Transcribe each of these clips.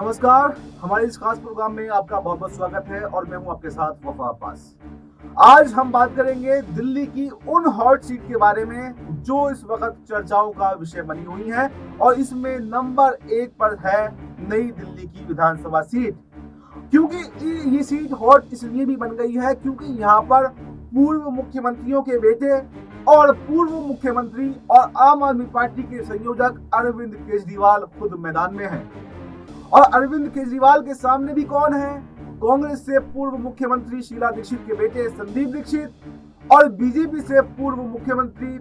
नमस्कार। हमारे इस खास प्रोग्राम में आपका बहुत बहुत स्वागत है और मैं हूं आपके साथ वफा अब्बास। आज हम बात करेंगे दिल्ली की उन हॉट सीट के बारे में जो इस वक्त चर्चाओं का विषय बनी हुई है और इसमें नंबर 1 पर है नई दिल्ली की विधानसभा सीट। क्योंकि ये सीट हॉट इसलिए भी बन गई है क्योंकि यहाँ पर पूर्व मुख्यमंत्रियों के बेटे और पूर्व मुख्यमंत्री और आम आदमी पार्टी के संयोजक अरविंद केजरीवाल खुद मैदान में हैं। और अरविंद केजरीवाल के सामने भी कौन है? कांग्रेस से पूर्व मुख्यमंत्री शीला दीक्षित के बेटे संदीप दीक्षित और बीजेपी से पूर्व मुख्यमंत्री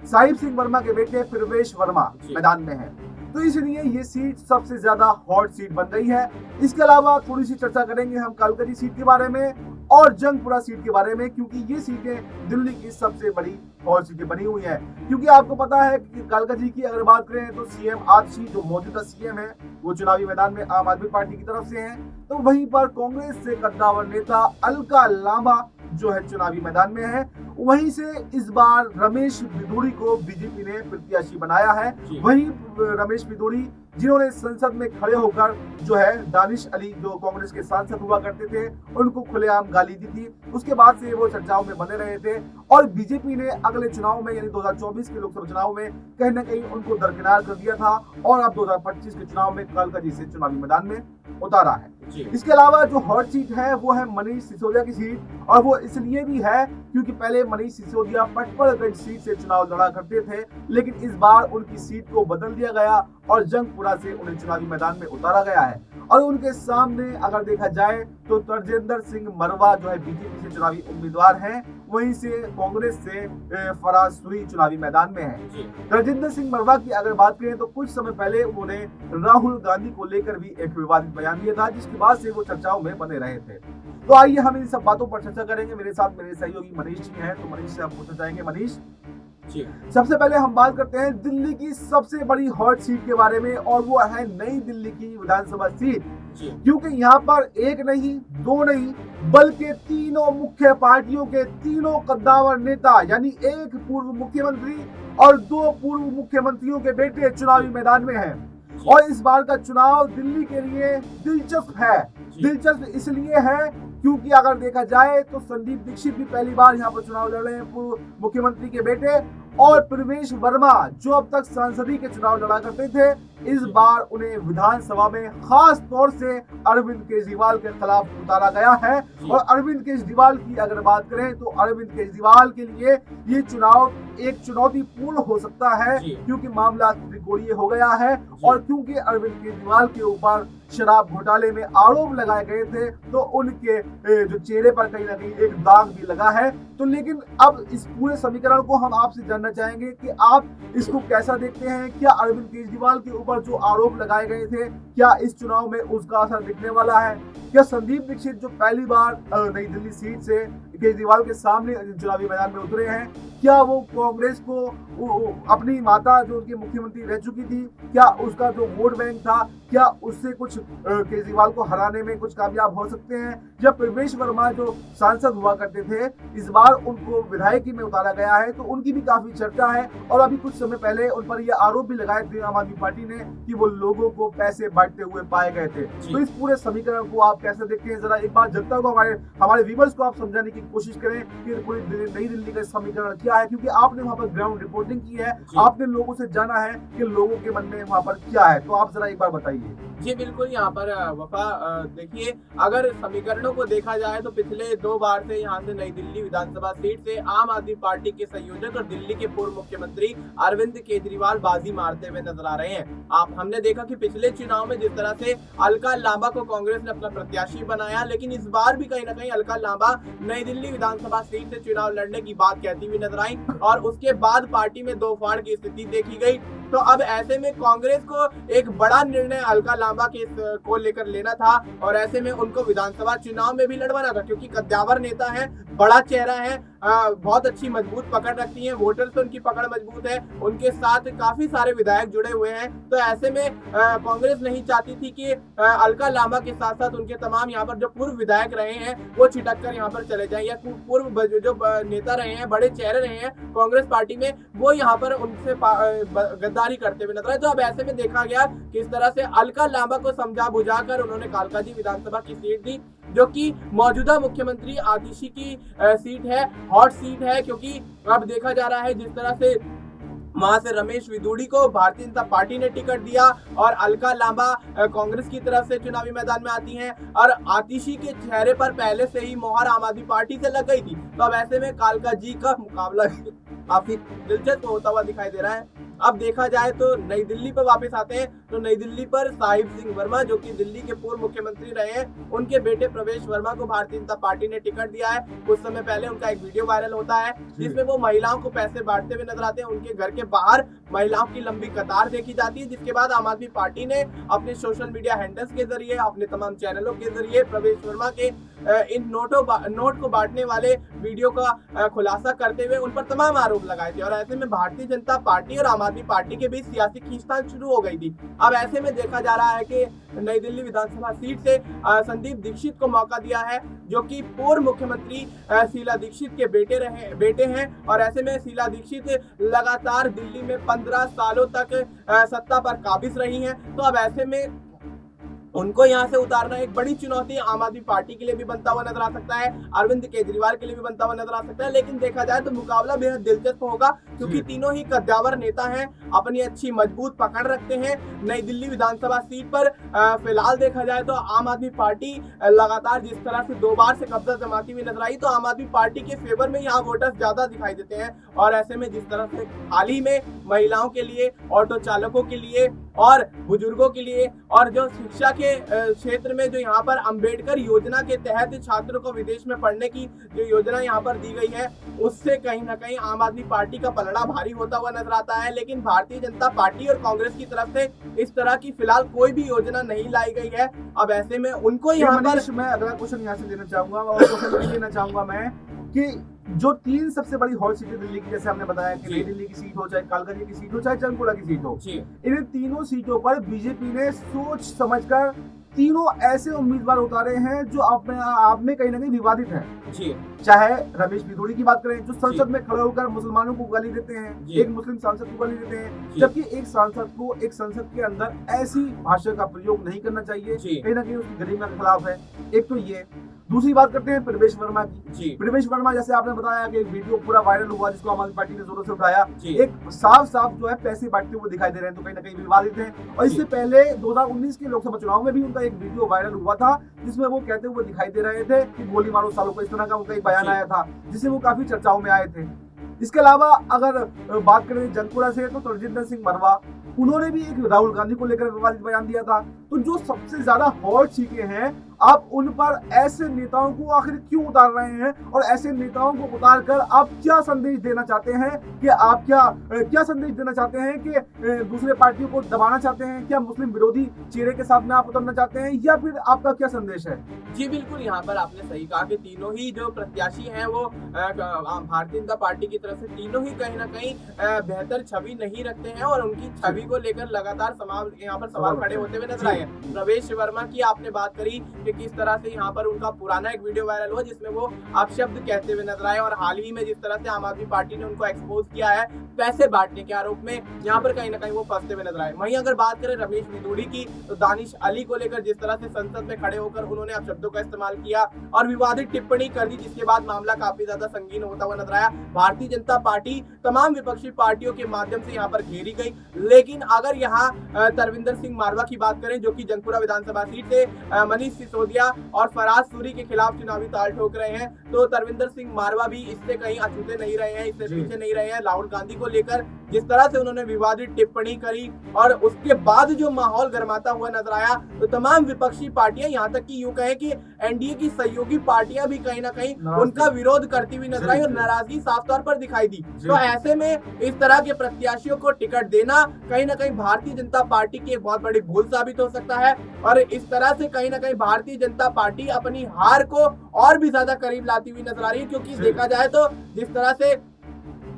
साहिब सिंह वर्मा के बेटे प्रवेश वर्मा मैदान में है। तो इसलिए ये सीट सबसे ज्यादा हॉट सीट बन गई है। इसके अलावा थोड़ी सी चर्चा करेंगे हम कालकाजी सीट के बारे में और जंगपुरा सीट के बारे में, क्योंकि ये सीटें दिल्ली की सबसे बड़ी हॉट सीटें बनी हुई हैं। क्योंकि आपको पता है कि कालकाजी की अगर बात करें तो सीएम आतिशी जो मौजूदा सीएम है वो चुनावी मैदान में आम आदमी पार्टी की तरफ से हैं, तो वहीं पर कांग्रेस से कद्दावर नेता अलका लांबा जो है चुनावी मैदान में है। वहीं से इस बार रमेश बिधूड़ी को बीजेपी ने प्रत्याशी बनाया है। वहीं रमेश बिधूड़ी जिन्होंने संसद में खड़े होकर जो है दानिश अली जो कांग्रेस के सांसद हुआ करते थे उनको खुलेआम गाली दी थी, उसके बाद से वो चर्चाओं में बने रहे थे और बीजेपी ने अगले चुनाव में यानी 2024 के लोकसभा चुनाव में कहीं ना कहीं उनको दरकिनार कर दिया था और अब 2025 के चुनाव में कालकाजी से चुनावी मैदान में उतारा है। इसके अलावा जो हॉट सीट है वो है मनीष सिसोदिया की सीट और वो इसलिए भी है क्योंकि पहले मनीष सिसोदिया पटपड़गंज सीट से चुनाव लड़ा करते थे, लेकिन इस बार उनकी सीट को बदल दिया गया और जंगपुरा से उन्हें चुनावी मैदान में उतारा गया है। और उनके सामने अगर देखा जाए तो तर्जेंद्र सिंह मरवा जो है बीजेपी से चुनावी उम्मीदवार हैं, वहीं से कांग्रेस से फराज सुरी चुनावी मैदान में है। तर्जेंद्र सिंह मरवा की अगर बात करें तो कुछ समय पहले उन्होंने राहुल गांधी को लेकर भी एक विवादित बयान दिया था, जिसके बाद से वो चर्चाओं में बने रहे थे। तो आइए हम इन सब बातों पर चर्चा करेंगे। मेरे साथ मेरे सहयोगी मनीष जी हैं, तो मनीष से हम पूछना चाहेंगे। मनीष जी, सबसे पहले हम बात करते हैं दिल्ली की सबसे बड़ी हॉट सीट के बारे में और वो है नई दिल्ली की विधानसभा सीट। क्योंकि यहाँ पर एक नहीं दो नहीं बल्कि तीनों मुख्य पार्टियों के तीनों कद्दावर नेता यानी एक पूर्व मुख्यमंत्री और 2 पूर्व मुख्यमंत्रियों के बेटे चुनावी मैदान में हैं। और इस बार का चुनाव दिल्ली के लिए दिलचस्प है। दिलचस्प इसलिए है क्योंकि अगर देखा जाए तो संदीप दीक्षित भी पहली बार यहाँ पर चुनाव लड़ रहे हैं, पूर्व मुख्यमंत्री के बेटे, और प्रवेश वर्मा जो अब तक सांसदी के चुनाव लड़ा करते थे, इस बार उन्हें विधानसभा में खास तौर से अरविंद केजरीवाल के खिलाफ उतारा गया है। और अरविंद केजरीवाल की अगर बात करें तो अरविंद केजरीवाल के लिए ये चुनाव एक चुनौतीपूर्ण हो सकता है क्योंकि मामला त्रिकोणीय हो गया है और क्योंकि अरविंद केजरीवाल के ऊपर शराब घोटाले में आरोप लगाए गए थे तो उनके जो चेहरे पर कहीं ना कहीं एक दाग भी लगा है। तो लेकिन अब इस पूरे समीकरण को हम आपसे जानना चाहेंगे कि आप इसको कैसा देखते हैं। क्या अरविंद केजरीवाल के ऊपर जो आरोप लगाए गए थे क्या इस चुनाव में उसका असर दिखने वाला है? क्या संदीप दीक्षित जो पहली बार नई दिल्ली सीट से केजरीवाल के सामने चुनावी मैदान में उतरे हैं, क्या वो कांग्रेस को अपनी माता जो उनकी मुख्यमंत्री रह चुकी थी, क्या उसका जो वोट बैंक था क्या उससे कुछ केजरीवाल को हराने में कुछ कामयाब हो सकते हैं? जब प्रवेश वर्मा जो सांसद हुआ करते थे इस बार उनको विधायकी में उतारा गया है तो उनकी भी काफी चर्चा है और अभी कुछ समय पहले उन पर यह आरोप भी लगाए थे आम आदमी पार्टी ने कि वो लोगों को पैसे बांटते हुए पाए गए थे। तो इस पूरे समीकरण को आप कैसे देखते हैं? जरा एक बार जनता को हमारे व्यूअर्स को आप समझाने की कोशिश करें कि पूरी नई दिल्ली का समीकरण क्या है, क्योंकि आपने वहां पर ग्राउंड रिपोर्टिंग की है, आपने लोगों से जाना है कि लोगों के मन में वहां पर क्या है। तो आप जरा एक बार बताइए। जी बिल्कुल, यहाँ पर वफा देखिए, अगर समीकरणों को देखा जाए तो पिछले 2 बार से यहाँ से नई दिल्ली विधानसभा सीट से आम आदमी पार्टी के संयोजक और दिल्ली के पूर्व मुख्यमंत्री अरविंद केजरीवाल बाजी मारते हुए नजर आ रहे हैं। हमने देखा कि पिछले चुनाव में जिस तरह से अलका लांबा को कांग्रेस ने अपना प्रत्याशी बनाया, लेकिन इस बार भी कहीं ना कहीं अलका लांबा नई दिल्ली विधानसभा सीट से चुनाव लड़ने की बात कहती हुई नजर आई और उसके बाद पार्टी में 2 फाड़ की स्थिति देखी गई। तो अब ऐसे में कांग्रेस को एक बड़ा निर्णय अलका लांबा के को लेकर लेना था और ऐसे में उनको विधानसभा चुनाव में भी लड़वाना था, क्योंकि कद्दावर नेता है, बड़ा चेहरा है, बहुत अच्छी मजबूत पकड़ रखती हैं, वोटर से उनकी पकड़ मजबूत है, उनके साथ काफी सारे विधायक जुड़े हुए हैं। तो ऐसे में कांग्रेस नहीं चाहती थी कि अलका लांबा के साथ साथ उनके तमाम यहाँ पर जो पूर्व विधायक रहे हैं वो छिटक कर यहाँ पर चले जाएं, या पूर्व जो नेता रहे हैं, बड़े चेहरे रहे हैं कांग्रेस पार्टी में, वो यहाँ पर उनसे गद्दारी करते हुए नजर आए। तो अब ऐसे में देखा गया किस तरह से अलका लांबा को समझा बुझाकर उन्होंने कालकाजी विधानसभा की सीट दी, जो कि मौजूदा मुख्यमंत्री आतिशी की सीट है, हॉट सीट है, क्योंकि अब देखा जा रहा है जिस तरह से वहां से रमेश विदुड़ी को भारतीय जनता पार्टी ने टिकट दिया और अलका लांबा कांग्रेस की तरफ से चुनावी मैदान में आती हैं, और आतिशी के चेहरे पर पहले से ही मोहर आम आदमी पार्टी से लग गई थी। तो अब ऐसे में कालका जी का मुकाबला काफी दिलचस्प होता हुआ दिखाई दे रहा है। अब देखा जाए तो नई दिल्ली पर वापस आते हैं, तो नई दिल्ली पर साहिब सिंह वर्मा, जो कि दिल्ली के पूर्व मुख्यमंत्री रहे हैं, उनके बेटे प्रवेश वर्मा को भारतीय जनता पार्टी ने टिकट दिया है। कुछ समय पहले उनका एक वीडियो वायरल होता है जिसमें वो महिलाओं को पैसे बांटते हुए नजर आते हैं। उनके घर के बाहर महिलाओं की लंबी कतार देखी जाती है, जिसके बाद आम आदमी पार्टी ने अपने सोशल मीडिया हैंडल्स के जरिए, अपने तमाम चैनलों के जरिए प्रवेश वर्मा के इन नोट को बांटने वाले वीडियो का खुलासा करते हुए उन पर तमाम आरोप लगाए थे। और ऐसे में भारतीय जनता पार्टी और आम आदमी पार्टी के बीच सियासी खींचतान शुरू हो गई थी। अब ऐसे में देखा जा रहा है कि नई दिल्ली विधानसभा सीट से संदीप दीक्षित को मौका दिया है, जो कि पूर्व मुख्यमंत्री शीला दीक्षित के बेटे हैं। और ऐसे में शीला दीक्षित लगातार दिल्ली में 15 सालों तक सत्ता पर काबिज रही हैं। तो अब ऐसे में उनको यहाँ से उतारना एक बड़ी चुनौती आम आदमी पार्टी के लिए भी बनता हुआ नजर आ सकता है, अरविंद केजरीवाल के लिए भी बनता हुआ नजर आ सकता है। लेकिन देखा जाए तो मुकाबला बेहद दिलचस्प होगा, क्योंकि तीनों ही कद्दावर नेता हैं, अपनी अच्छी मजबूत पकड़ रखते हैं। नई दिल्ली विधानसभा सीट पर फिलहाल देखा जाए तो आम आदमी पार्टी लगातार जिस तरह से 2 बार से कब्जा जमाती हुई नजर आई, तो आम आदमी पार्टी के फेवर में यहाँ वोटर्स ज्यादा दिखाई देते हैं। और ऐसे में जिस तरह से हाल ही में महिलाओं के लिए, ऑटो चालकों के लिए और बुजुर्गों के लिए, और जो शिक्षा के क्षेत्र में जो यहाँ पर अंबेडकर योजना के तहत छात्रों को विदेश में पढ़ने की जो योजना यहाँ पर दी गई है, उससे कहीं ना कहीं आम आदमी पार्टी का पलड़ा भारी होता हुआ नजर आता है। लेकिन भारतीय जनता पार्टी और कांग्रेस की तरफ से इस तरह की फिलहाल कोई भी योजना नहीं लाई गई है। अब ऐसे में उनको यहाँ पर मैं अगला क्वेश्चन यहाँ से देना चाहूंगा, और क्वेश्चन लेना चाहूंगा मैं कि जो 3 सबसे बड़ी हॉट सीटें दिल्ली की, जैसे हमने बताया कि नई दिल्ली की सीट हो, चाहे कालकाजी की सीट हो, चाहे चंदपुरा की सीट हो, इन तीनों सीटों पर बीजेपी ने सोच समझकर तीनों ऐसे उम्मीदवार उतारे हैं जो अपने आप में कहीं ना कहीं विवादित हैं। चाहे रमेश विदुड़ी की बात करें, जो संसद में खड़े होकर मुसलमानों को गाली देते हैं, एक मुस्लिम सांसद को गाली देते हैं, जबकि एक सांसद को एक संसद के अंदर ऐसी भाषा का प्रयोग नहीं करना चाहिए, कहीं ना कहीं उसकी गरिमा के खिलाफ है। एक तो ये। दूसरी बात करते हैं प्रवेश वर्मा की। प्रवेश वर्मा, जैसे आपने बताया कि एक वीडियो पूरा वायरल हुआ जिसको आम आदमी पार्टी ने जोरों से उठाया, एक साफ जो है पैसे बांटते हुए दिखाई दे रहे हैं, तो कहीं ना कहीं विवादित हैं। और इससे पहले 2019 के लोकसभा चुनाव में भी उनका एक वीडियो वायरल हुआ था, जिसमें वो कहते हुए दिखाई दे रहे थे कि गोली मारो सालों को, इस तरह का उनका एक बयान आया था, जिससे वो काफी चर्चाओं में आए थे। इसके अलावा अगर बात करें जंगपुरा से, तो तरजिंदर सिंह मरवा, उन्होंने भी एक राहुल गांधी को लेकर विवादित बयान दिया था। तो जो सबसे ज्यादा हॉट सीटें हैं, आप उन पर ऐसे नेताओं को आखिर क्यों उतार रहे हैं, और ऐसे नेताओं को उतार कर आप क्या संदेश देना चाहते हैं? कि आप क्या संदेश देना चाहते हैं कि दूसरे पार्टियों को दबाना चाहते हैं? क्या मुस्लिम विरोधी चेहरे के साथ में आप उतरना चाहते हैं, या फिर आपका क्या संदेश है? जी बिल्कुल, यहाँ पर आपने सही कहा कि तीनों ही जो प्रत्याशी हैं वो भारतीय जनता पार्टी की तरफ से तीनों ही कहीं ना कहीं बेहतर छवि नहीं रखते हैं, और उनकी छवि को लेकर लगातार यहाँ पर सवाल खड़े होते हुए नजर आए। प्रवेश वर्मा की आपने बात करी कि किस तरह से यहाँ पर उनका पुराना एक वीडियो वायरल हुआ जिसमें वो अपशब्द कहते हुए नजर आए, और हाल ही में जिस तरह से आम आदमी पार्टी ने उनको एक्सपोज किया है पैसे बांटने के आरोप में, यहाँ पर कहीं ना कहीं वो फंसते हुए नजर आए। वहीं अगर बात करें रमेश विदुड़ी की, तो दानिश अली को लेकर जिस तरह से संसद में खड़े होकर उन्होंने अपशब्दों का इस्तेमाल किया और विवादित टिप्पणी कर दी, जिसके बाद मामला काफी ज्यादा संगीन होता हुआ नजर आया। भारतीय जनता पार्टी तमाम विपक्षी पार्टियों के माध्यम से यहाँ पर घेरी गई। लेकिन अगर यहाँ तरविंदर सिंह मारवा की बात करें, जो कि जंगपुरा विधानसभा सीट से मनीष सिसोदिया और फराज सूरी के खिलाफ चुनावी ताल ठोक रहे हैं, तो तरविंदर सिंह मारवा भी इससे कहीं अछूते नहीं रहे हैं, इससे पीछे नहीं रहे हैं। राहुल गांधी को लेकर जिस तरह से उन्होंने विवादित टिप्पणी करी और उसके बाद जो माहौल गर्माता हुआ नजर आया, तो तमाम विपक्षी पार्टियां, यहाँ तक कि यूं कहें कि एनडीए की सहयोगी पार्टियां भी कहीं ना कहीं उनका विरोध करती हुई नजर आई और नाराजगी साफ तौर पर दिखाई दी। तो ऐसे में इस तरह के प्रत्याशियों को टिकट देना कहीं ना कहीं भारतीय जनता पार्टी की एक बहुत बड़ी भूल साबित हो सकता है और इस तरह से कहीं ना कहीं भारतीय जनता पार्टी अपनी हार को और भी ज्यादा करीब लाती हुई नजर आ रही है। क्योंकि देखा जाए तो जिस तरह से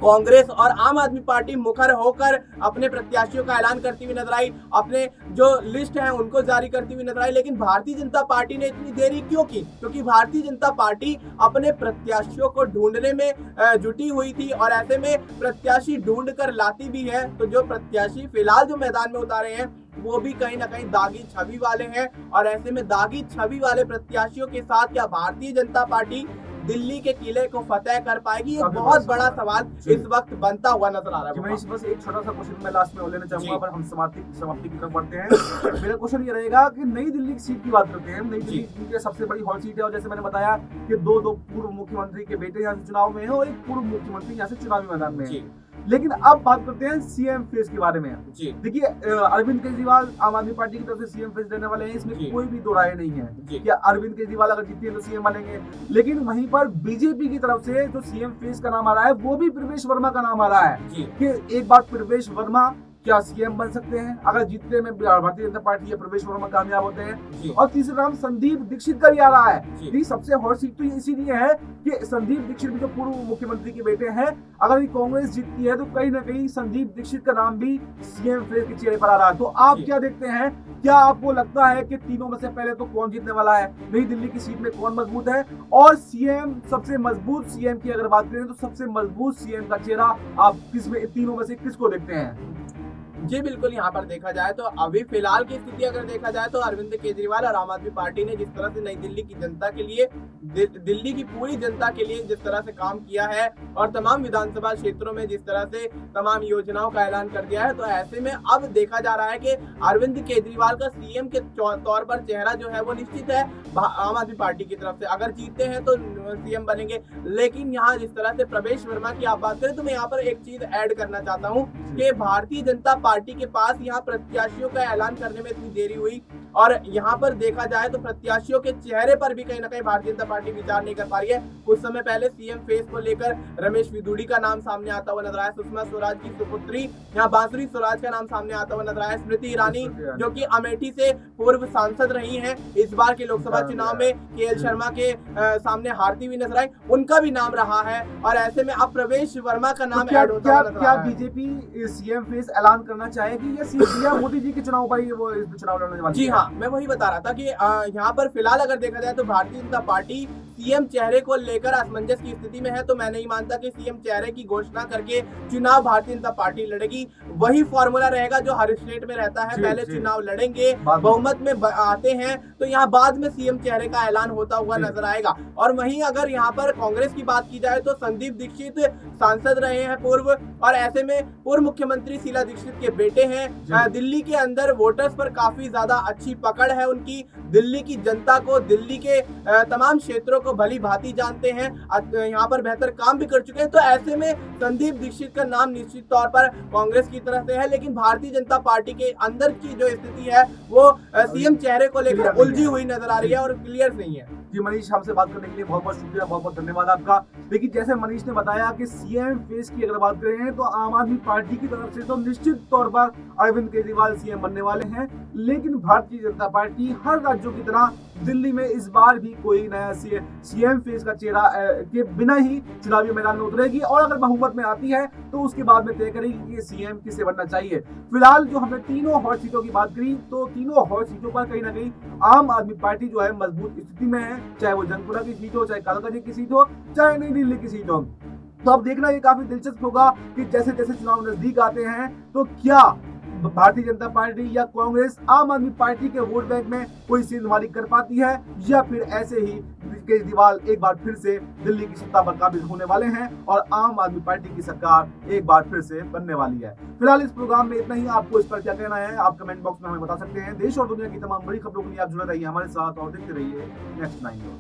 कांग्रेस और आम आदमी पार्टी मुखर होकर अपने प्रत्याशियों का ऐलान करती हुई नजर आई, अपने जो लिस्ट है उनको जारी करती हुई नजर आई, लेकिन भारतीय जनता पार्टी ने इतनी देरी क्यों की? क्योंकि भारतीय जनता पार्टी अपने प्रत्याशियों को ढूंढने में जुटी हुई थी और ऐसे में प्रत्याशी ढूंढ कर लाती भी है। तो जो प्रत्याशी फिलहाल जो मैदान में उतारे हैं वो भी कहीं ना कहीं दागी छवि वाले हैं और ऐसे में दागी छवि वाले प्रत्याशियों के साथ क्या भारतीय जनता पार्टी दिल्ली के किले को फतेह कर पाएगी? ये बहुत बड़ा सवाल इस वक्त बनता हुआ नजर आ रहा है। मैं बस एक छोटा सा क्वेश्चन मैं लास्ट में लेना चाहूंगा, पर हम समाप्ति की तरफ बढ़ते हैं। मेरा क्वेश्चन ये रहेगा कि नई दिल्ली की सीट की बात करते हैं। नई दिल्ली की सबसे बड़ी हॉट सीट है और जैसे मैंने बताया कि दो पूर्व मुख्यमंत्री के बेटे यहाँ से चुनाव में है और एक पूर्व मुख्यमंत्री यहाँ से चुनावी मैदान में है। लेकिन अब बात करते हैं सीएम फेस के बारे में। देखिए, अरविंद केजरीवाल आम आदमी पार्टी की तरफ से सीएम फेस देने वाले हैं, इसमें कोई भी दो राय नहीं है कि अरविंद केजरीवाल अगर जीते तो सीएम बनेंगे। लेकिन वहीं पर बीजेपी की तरफ से जो सीएम फेस का नाम आ रहा है वो भी प्रवेश वर्मा का नाम आ रहा है कि एक बार प्रवेश वर्मा क्या सीएम बन सकते हैं अगर जीतने में भारतीय जनता पार्टी या प्रवेश वर्मा कामयाब होते हैं। और तीसरा नाम संदीप दीक्षित का भी आ रहा है। ये सबसे हॉट सीट तो इसीलिए है कि संदीप दीक्षित भी जो पूर्व मुख्यमंत्री के बेटे हैं, अगर कांग्रेस जीतती है तो कहीं ना कहीं संदीप दीक्षित का नाम भी सीएम फेस के चेहरे पर आ रहा है। तो आप क्या देखते हैं? क्या आपको लगता है कि तीनों में से पहले तो कौन जीतने वाला है? नई दिल्ली की सीट में कौन मजबूत है? और सीएम, सबसे मजबूत सीएम की अगर बात करें तो सबसे मजबूत सीएम का चेहरा आप किसमें, तीनों में से किसको देखते हैं? जी बिल्कुल, यहाँ पर देखा जाए तो अभी फिलहाल की स्थिति अगर देखा जाए तो अरविंद केजरीवाल और आम आदमी पार्टी ने जिस तरह से नई दिल्ली की जनता के लिए, दिल्ली की पूरी जनता के लिए जिस तरह से काम किया है और तमाम विधानसभा क्षेत्रों में जिस तरह से तमाम योजनाओं का ऐलान कर दिया है, तो ऐसे में अब देखा जा रहा है कि अरविंद केजरीवाल का सीएम के तौर पर चेहरा जो है वो निश्चित है आम आदमी पार्टी की तरफ से। अगर जीतते हैं तो सीएम बनेंगे। लेकिन यहाँ जिस तरह से प्रवेश वर्मा की आप बात करें तो मैं यहाँ पर एक चीज ऐड करना चाहता हूँ कि भारतीय जनता पार्टी के पास यहाँ प्रत्याशियों का ऐलान करने में इतनी देरी हुई और यहाँ पर देखा जाए तो प्रत्याशियों के चेहरे पर भी कहीं ना कहीं भारतीय जनता पार्टी विचार नहीं कर पा रही है। कुछ समय पहले सीएम फेस को लेकर रमेश विदुड़ी का नाम सामने आता हुआ नजर आया, सुषमा स्वराज की सुपुत्री यहाँ बांसुरी स्वराज का नाम सामने आता हुआ नजर आया, स्मृति ईरानी जो कि अमेठी से पूर्व सांसद रही हैं, इस बार के लोकसभा चुनाव में केएल शर्मा के सामने हारती हुई नजर आई, उनका भी नाम रहा है। और ऐसे में अब प्रवेश वर्मा का नाम ऐड होता हुआ नजर आ रहा है। बीजेपी सीएम फेस ऐलान करना चाहेगी या सीएम मोदी जी के चुनाव पर ही वो चुनाव लड़ने वाली है? जी हाँ, मैं वही बता रहा था कि यहाँ पर फिलहाल अगर देखा जाए तो भारतीय जनता पार्टी सीएम चेहरे को लेकर असमंजस की स्थिति में है। तो मैं नहीं मानता कि सीएम चेहरे की घोषणा करके चुनाव भारतीय जनता पार्टी लड़ेगी। वही फॉर्मूला रहेगा जो हर स्टेट में रहता है, पहले चुनाव लड़ेंगे, बहुमत में आते हैं तो यहाँ बाद में सीएम चेहरे का ऐलान होता हुआ नजर आएगा। और वहीं अगर यहाँ पर कांग्रेस की बात की जाए तो संदीप दीक्षित सांसद रहे हैं पूर्व, और ऐसे में पूर्व मुख्यमंत्री शीला दीक्षित के बेटे हैं। दिल्ली के अंदर वोटर्स पर काफी ज्यादा अच्छी पकड़ है उनकी, दिल्ली की जनता को, दिल्ली के तमाम क्षेत्रों को भली भांति जानते हैं, यहाँ पर बेहतर काम भी कर चुके हैं। तो ऐसे में संदीप दीक्षित का नाम निश्चित तौर पर कांग्रेस की तरफ से है, लेकिन भारतीय जनता पार्टी के अंदर की जो स्थिति है वो सीएम चेहरे को लेकर उलझी हुई नजर आ रही है और क्लियर नहीं है। जी मनीष, हमसे बात करने के लिए बहुत बहुत शुक्रिया, बहुत बहुत धन्यवाद आपका। लेकिन जैसे मनीष ने बताया कि सीएम फेस की अगर बात करें तो आम आदमी पार्टी की तरफ से तो निश्चित तौर पर अरविंद केजरीवाल सीएम बनने वाले हैं, लेकिन भारतीय जनता पार्टी हर राज्यों की तरह दिल्ली में इस बार भी कोई नया सीएम फेस का चेहरा के बिना ही चुनावी मैदान में उतरेगी और अगर बहुमत में आती है तो उसके बाद में तय करेगी कि सीएम किसे बनना चाहिए। फिलहाल जो हमने तीनों हॉट सीटों की बात करी तो तीनों हॉट सीटों पर कहीं ना कहीं आम आदमी पार्टी जो है मजबूत स्थिति में है, चाहे वो जंगपुरा की सीट हो, चाहे कालकाजी की सीट हो, चाहे नई दिल्ली की सीट हो। तो अब देखना ये काफी दिलचस्प होगा कि जैसे जैसे चुनाव नजदीक आते हैं तो क्या भारतीय जनता पार्टी या कांग्रेस आम आदमी पार्टी के वोट बैंक में कोई सेंधमारी कर पाती है या फिर ऐसे ही केजरीवाल एक बार फिर से दिल्ली की सत्ता पर काबिज होने वाले हैं और आम आदमी पार्टी की सरकार एक बार फिर से बनने वाली है। फिलहाल इस प्रोग्राम में इतना ही। आपको इस पर क्या कहना है आप कमेंट बॉक्स में हमें बता सकते हैं। देश और दुनिया की तमाम बड़ी खबरों के लिए आप जुड़े रहिए हमारे साथ और देखते रहिए नेक्स्ट 9 न्यूज़।